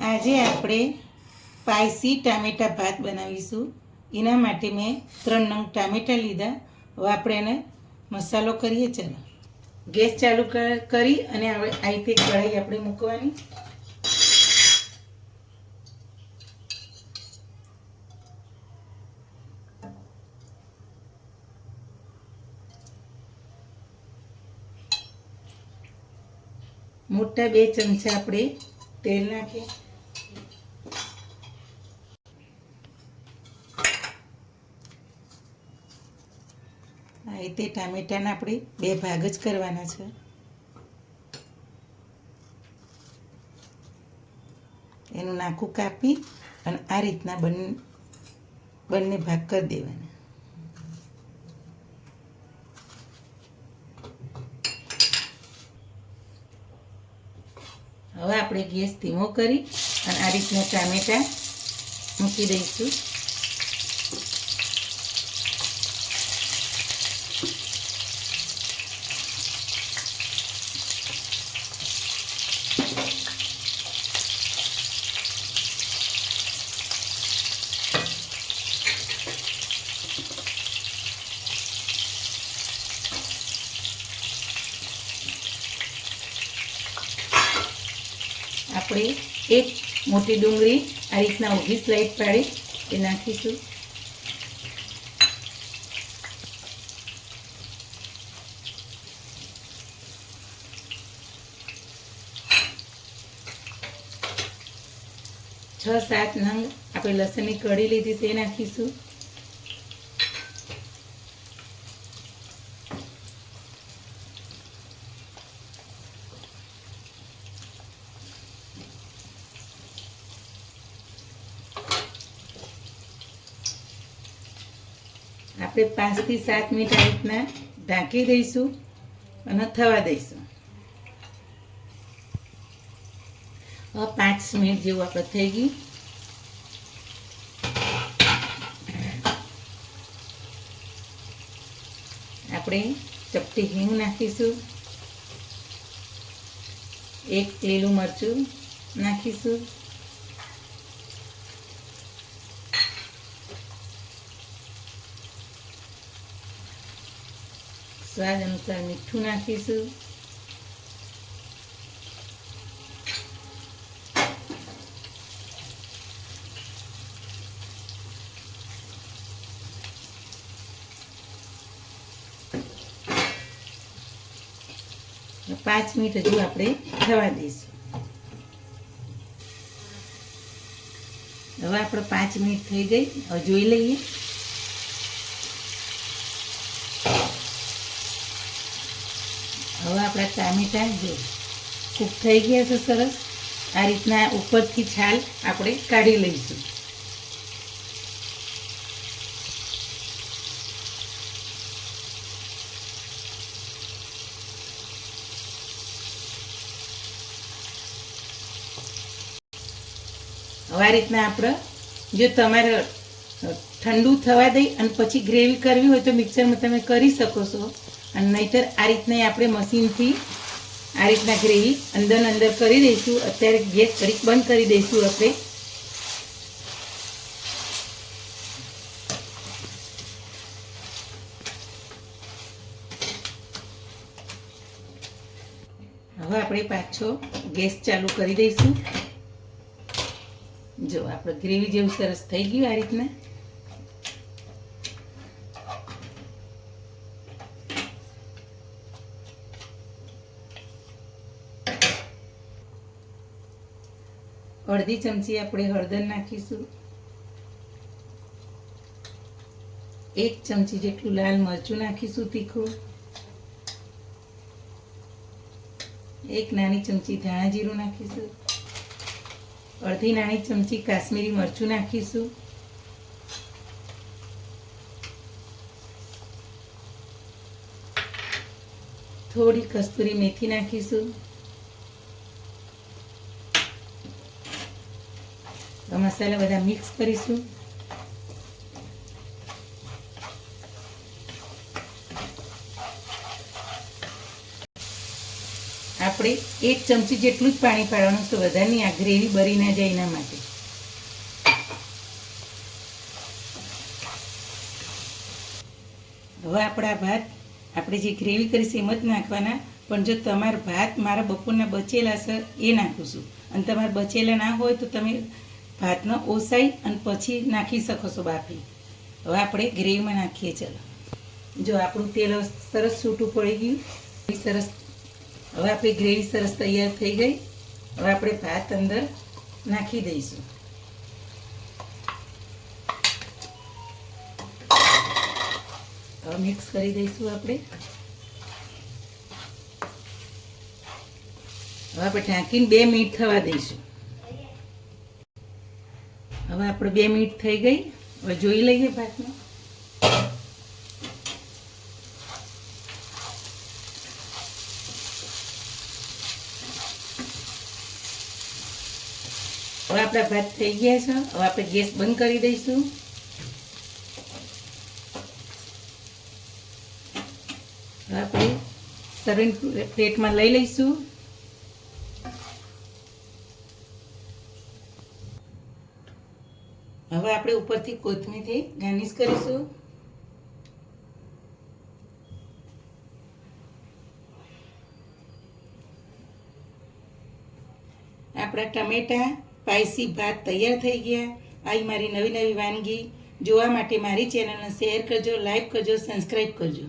આજે આપણે સ્પાઈસી ટામેટા ભાત બનાવીશું. એના માટે મેં 3 નંગ ટામેટા લીધા. હવે આપણે એને મસાલો કરીએ. ચાલો ગેસ ચાલુ કરી અને હવે આ રીતે કઢાઈ આપણે મૂકવાની. મોટા 2 ચમચા આપણે તેલ નાખીએ. આ રીતે ટામેટાના આપણે 2 ભાગ જ કરવાના છે. એનું નાકું કાપી અને આ રીતના બંને ભાગ કરી દેવાના. હવે આપણે ગેસ ધીમો કરી અને આ રીતના ટામેટા મૂકી દઈશું. આપણે એક મોટી ડુંગળી આ રીતના ઊભી સ્લાઇડ પાડી એ નાખીશું. છ 7 નંગ આપણે લસણની કળી લીધી તે નાખીશું. આપણે 5 થી 7 મિનિટ આ રીતના ઢાંકી દઈશું અને થવા દઈશું. હવે 5 મિનિટ જેવું આપણે થઈ ગયું. આપણે ચપટી હિંગ નાખીશું. 1 લીલું મરચું નાખીશું. સ્વાદ અનુસાર મીઠું નાખીશું. પાંચ મિનિટ હજુ આપણે થવા દઈશું. હવે આપણે 5 મિનિટ થઈ ગઈ. હવે જોઈ લઈએ. હવે આપણા ટામેટા જો કૂક થઈ ગયા છે સરસ. આ રીતના ઉપરથી છાલ આપણે કાઢી લઈશું. હવે આ રીતના આપણે જો તમારે ઠંડુ થવા દઈ અને પછી ગ્રેવી કરવી હોય તો મિક્સરમાં તમે કરી શકો છો. અને નહીંતર આ રીતના આપણે મશીનથી આ રીતના ગ્રેવી અંદર કરી દઈશું. અત્યારે ગેસ ઘડીક બંધ કરી દઈશું આપણે. હવે આપણે પાછો ગેસ ચાલુ કરી દઈશું. જો આપણે ગ્રેવી જેવું સરસ થઈ ગયું. આ રીતના અડધી ચમચી આપણે હળદર નાખીશું. 1 ચમચી જેટલું લાલ મરચું નાખીશું તીખું. 1 નાની ચમચી ધાણા જીરું નાખીશું. અડધી નાની ચમચી કાશ્મીરી મરચું નાખીશું. થોડી કસ્તુરી મેથી નાખીશું. મસાલા બધા મિક્સ કરીશું. આપણે 1 ચમચી જેટલું જ પાણી પાડવાનું છે, વધારે નહીં, આ ગ્રેવી બળી ના જાય એના માટે. હવે આપણા ભાત આપણે જે ગ્રેવી કરી છે એમ જ નાખવાના. પણ જો તમારા ભાત મારા બપોરના બચેલા છે એ નાખું છું, અને તમારે બચેલા ના હોય તો તમે ભાતને ઓસાઈ અને પછી નાખી શકો છો બાફી. હવે આપણે ગ્રેવીમાં નાખીએ. ચાલો, જો આપણું તેલ સરસ છૂટું પડી ગયું, સરસ. હવે આપણી ગ્રેવી સરસ તૈયાર થઈ ગઈ. હવે આપણે ભાત અંદર નાખી દઈશું. હવે મિક્સ કરી દઈશું આપણે. હવે આપણે ઢાંકીને 2 મિનિટ થવા દઈશું. હવે આપણે 2 મિનિટ થઈ ગઈ. હવે જોઈ લઈએ ભાતને. હવે આપણા ભાત થઈ ગયા છે. હવે આપણે ગેસ બંધ કરી દઈશું. હવે આપણે સર્વિંગ પ્લેટમાં લઈ લઈશું. હવે આપણે ઉપરથી કોથમીરથી ગાર્નિશ કરીશું. આપણા ટમેટા સ્પાઈસી ભાત તૈયાર થઈ ગયા. આવી મારી નવી નવી વાનગી જોવા માટે મારી ચેનલને શેર કરજો, લાઈક કરજો, સબસ્ક્રાઈબ કરજો.